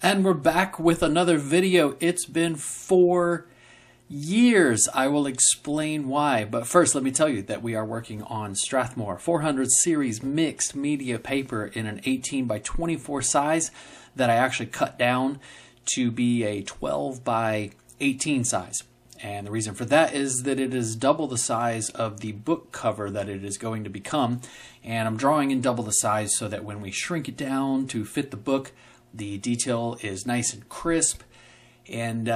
And we're back with another video. It's been 4 years. I will explain why. But first, let me tell you that we are working on Strathmore 400 series mixed media paper in an 18 by 24 size that I actually cut down to be a 12 by 18 size. And the reason for that is that it is double the size of the book cover that it is going to become. And I'm drawing in double the size so that when we shrink it down to fit the book, the detail is nice and crisp. And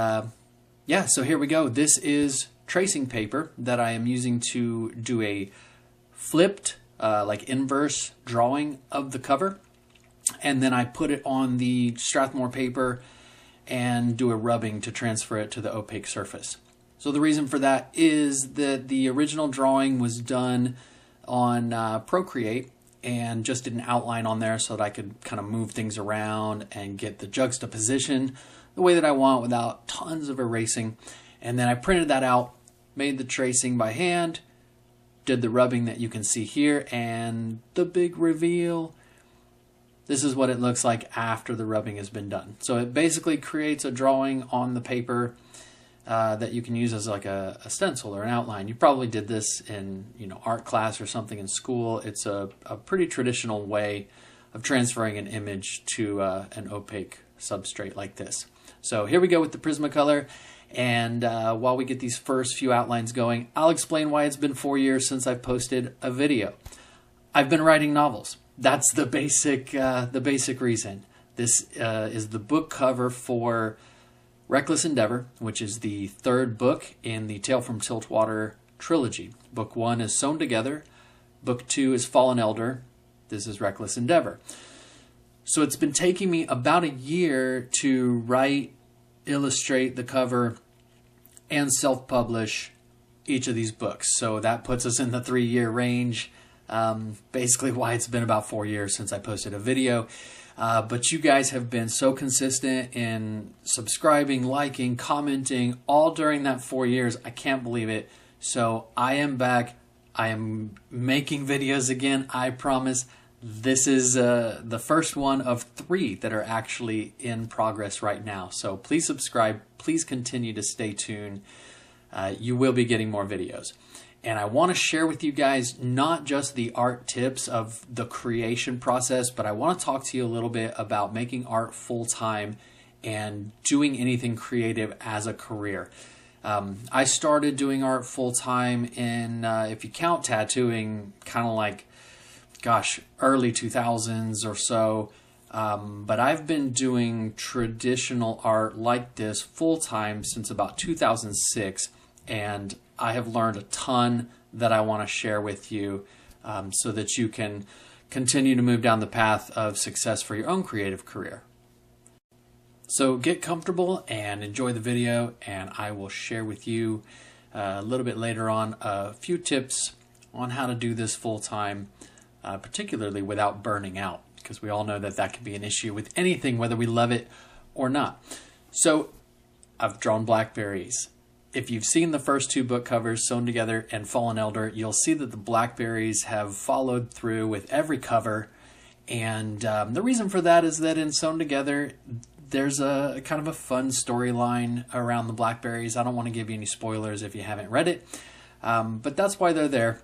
yeah, so here we go. This is tracing paper that I am using to do a flipped, like inverse drawing of the cover. And then I put it on the Strathmore paper and do a rubbing to transfer it to the opaque surface. So the reason for that is that the original drawing was done on Procreate and just did an outline on there so that I could kind of move things around and get the juxtaposition the way that I want without tons of erasing. And then I printed that out, made the tracing by hand, did the rubbing that you can see here, and the big reveal. This is what it looks like after the rubbing has been done. So it basically creates a drawing on the paper that you can use as like a stencil or an outline. You probably did this in art class or something in school. It's a pretty traditional way of transferring an image to an opaque substrate like this. So here we go with the Prismacolor, and while we get these first few outlines going, I'll explain why it's been 4 years since I've posted a video. I've been writing novels. That's the basic reason. This is the book cover for Reckless Endeavor, which is the third book in the Tale from Tiltwater trilogy. Book 1 is Sewn Together. Book 2 is Fallen Elder. This is Reckless Endeavor. So it's been taking me about a year to write, illustrate the cover, and self-publish each of these books. So that puts us in the 3-year range. Basically why it's been about 4 years since I posted a video. But you guys have been so consistent in subscribing, liking, commenting, all during that 4 years. I can't believe it. So I am back. I am making videos again. I promise. This is the first one of 3 that are actually in progress right now. So please subscribe. Please continue to stay tuned. You will be getting more videos. And I want to share with you guys not just the art tips of the creation process, but I want to talk to you a little bit about making art full-time and doing anything creative as a career. I started doing art full-time in, if you count tattooing, kind of like, gosh, early 2000s or so. But I've been doing traditional art like this full-time since about 2006, and I have learned a ton that I want to share with you so that you can continue to move down the path of success for your own creative career. So get comfortable and enjoy the video, and I will share with you a little bit later on a few tips on how to do this full-time, particularly without burning out, because we all know that that can be an issue with anything, whether we love it or not. So I've drawn blackberries. If you've seen the first 2 book covers, Sewn Together and Fallen Elder, you'll see that the blackberries have followed through with every cover. And the reason for that is that in Sewn Together, there's a kind of a fun storyline around the blackberries. I don't want to give you any spoilers if you haven't read it, but that's why they're there.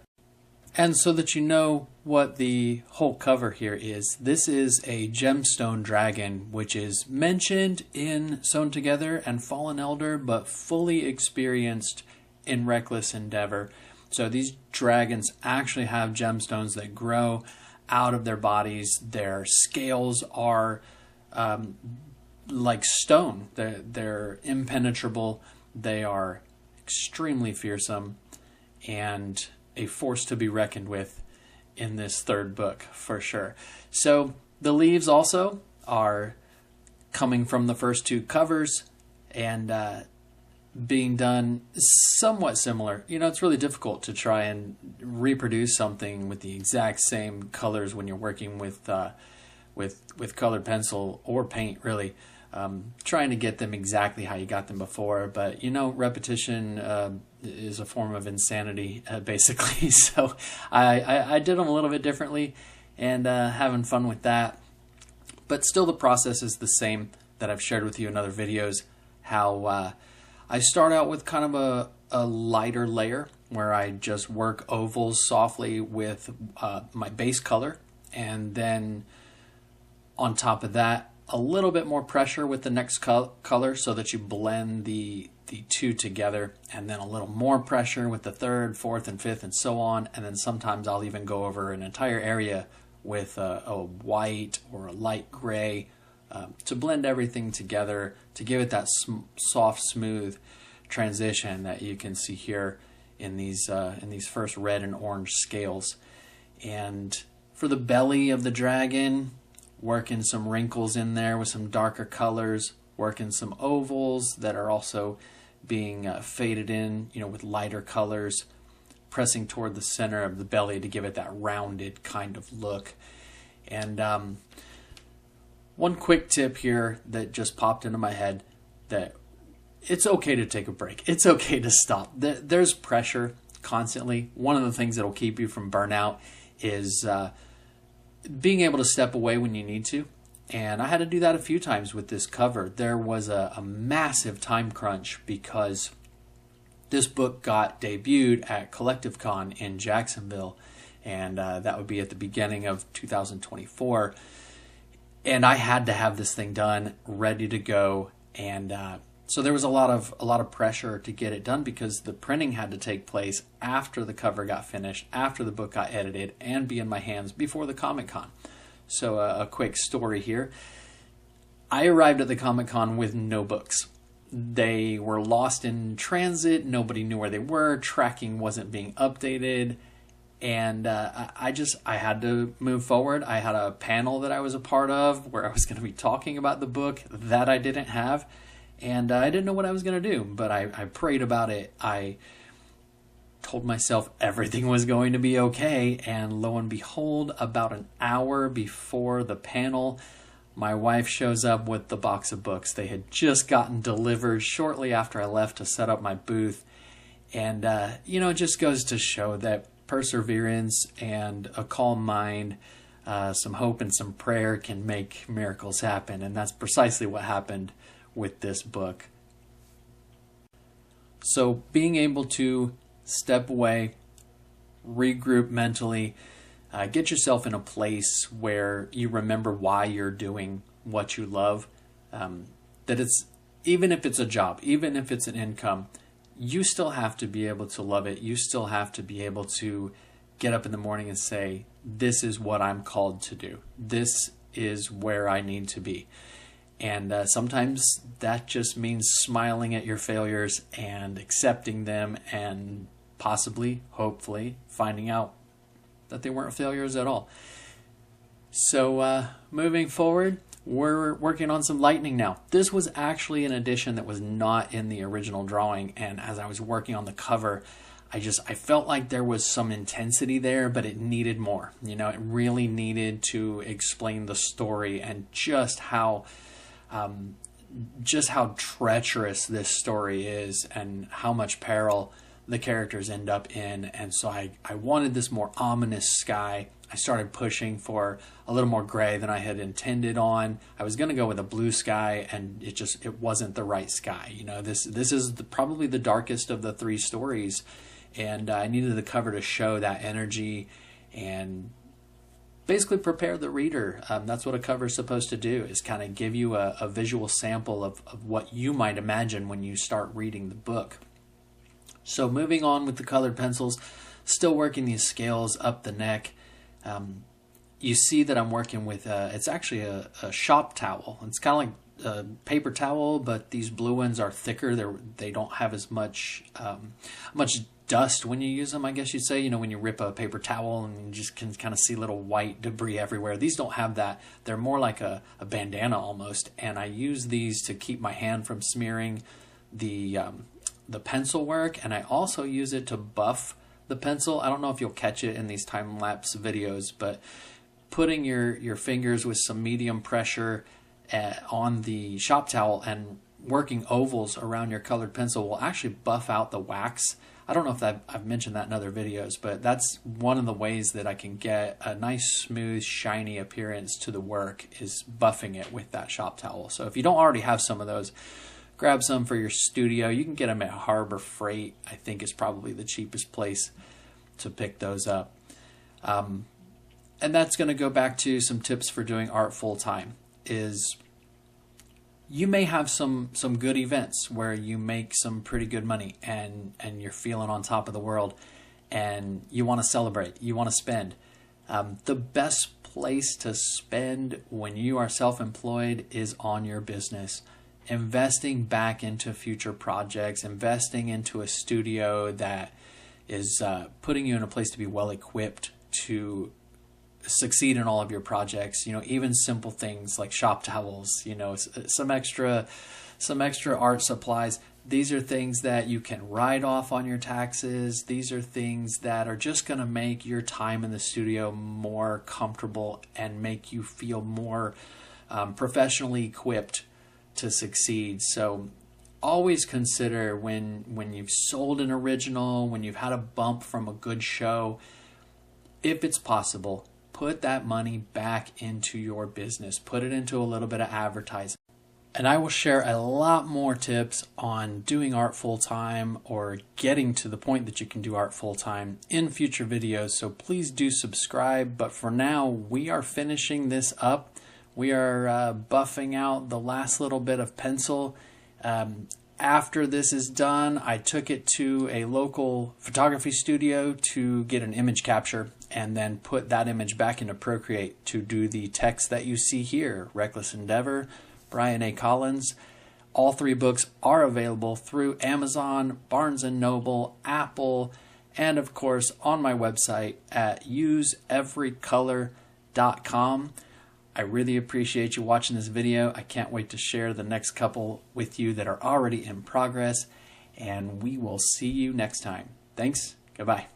And so that you know what the whole cover here is, this is a gemstone dragon, which is mentioned in Sewn Together and Fallen Elder, but fully experienced in Reckless Endeavor. So these dragons actually have gemstones that grow out of their bodies. Their scales are like stone. They're impenetrable. They are extremely fearsome and a force to be reckoned with in this third book for sure. So the leaves also are coming from the first 2 covers and being done somewhat similar. It's really difficult to try and reproduce something with the exact same colors when you're working with colored pencil or paint, really. Trying to get them exactly how you got them before, but repetition is a form of insanity, basically. So I did them a little bit differently and having fun with that. But still the process is the same. that I've shared with you in other videos, how I start out with kind of a lighter layer where I just work ovals softly with my base color, and then on top of that, a little bit more pressure with the next color so that you blend the two together, and then a little more pressure with the third, fourth, and fifth, and so on. And then sometimes I'll even go over an entire area with a white or a light gray to blend everything together to give it that soft, smooth transition that you can see here in these first red and orange scales. And for the belly of the dragon, working some wrinkles in there with some darker colors, working some ovals that are also being faded in, with lighter colors, pressing toward the center of the belly to give it that rounded kind of look. And one quick tip here that just popped into my head, that it's okay to take a break. It's okay to stop. There's pressure constantly. One of the things that will keep you from burnout is being able to step away when you need to. And I had to do that a few times with this cover. There was a massive time crunch because this book got debuted at Collective Con in Jacksonville, and that would be at the beginning of 2024. And I had to have this thing done, ready to go, and so there was a lot of pressure to get it done because the printing had to take place after the cover got finished, after the book got edited, and be in my hands before the Comic-Con. So a quick story here. I arrived at the Comic-Con with no books. They were lost in transit. Nobody knew where they were. Tracking wasn't being updated. And I had to move forward. I had a panel that I was a part of where I was going to be talking about the book that I didn't have. And I didn't know what I was going to do, but I prayed about it. I told myself everything was going to be okay, and lo and behold, about an hour before the panel, my wife shows up with the box of books. They had just gotten delivered shortly after I left to set up my booth. And, it just goes to show that perseverance and a calm mind, some hope and some prayer can make miracles happen. And that's precisely what happened with this book. So being able to step away, regroup mentally, get yourself in a place where you remember why you're doing what you love, that it's, even if it's a job, even if it's an income, you still have to be able to love it. You still have to be able to get up in the morning and say, this is what I'm called to do. This is where I need to be. And sometimes that just means smiling at your failures and accepting them, and possibly, hopefully, finding out that they weren't failures at all. So moving forward, we're working on some lightning now. This was actually an addition that was not in the original drawing, and as I was working on the cover, I felt like there was some intensity there, but it needed more. It really needed to explain the story and just how treacherous this story is and how much peril the characters end up in. And so I wanted this more ominous sky. I started pushing for a little more gray than I had intended on. I was going to go with a blue sky, and it wasn't the right sky. This is probably the darkest of the three stories, and I needed the cover to show that energy and basically prepare the reader. That's what a cover is supposed to do, is kind of give you a visual sample of what you might imagine when you start reading the book. So moving on with the colored pencils, still working these scales up the neck. You see that I'm working with, it's actually a shop towel. It's kind of like a paper towel, but these blue ones are thicker. They don't have as much dust when you use them, I guess you'd say. When you rip a paper towel and you just can kind of see little white debris everywhere. These don't have that. They're more like a bandana almost. And I use these to keep my hand from smearing the pencil work, and I also use it to buff the pencil. I don't know if you'll catch it in these time-lapse videos, but putting your fingers with some medium pressure on the shop towel and working ovals around your colored pencil will actually buff out the wax. I don't know if I've mentioned that in other videos, but that's one of the ways that I can get a nice, smooth, shiny appearance to the work, is buffing it with that shop towel. So if you don't already have some of those, grab some for your studio. You can get them at Harbor Freight. I think is probably the cheapest place to pick those up. And that's going to go back to some tips for doing art full time. Is you may have some good events where you make some pretty good money and you're feeling on top of the world and you want to celebrate, you want to spend. The best place to spend when you are self-employed is on your business. Investing back into future projects, investing into a studio that is putting you in a place to be well equipped to succeed in all of your projects. You know, even simple things like shop towels, you know, some extra art supplies. These are things that you can write off on your taxes. These are things that are just going to make your time in the studio more comfortable and make you feel more professionally equipped to succeed. So always consider when you've sold an original, when you've had a bump from a good show, if it's possible, put that money back into your business. Put it into a little bit of advertising. And I will share a lot more tips on doing art full-time or getting to the point that you can do art full-time in future videos. So please do subscribe. But for now, we are finishing this up. We are buffing out the last little bit of pencil. After this is done, I took it to a local photography studio to get an image capture and then put that image back into Procreate to do the text that you see here. Reckless Endeavor, Brian A. Collins. All 3 books are available through Amazon, Barnes & Noble, Apple, and of course on my website at useeverycolor.com. I really appreciate you watching this video. I can't wait to share the next couple with you that are already in progress, and we will see you next time. Thanks. Goodbye.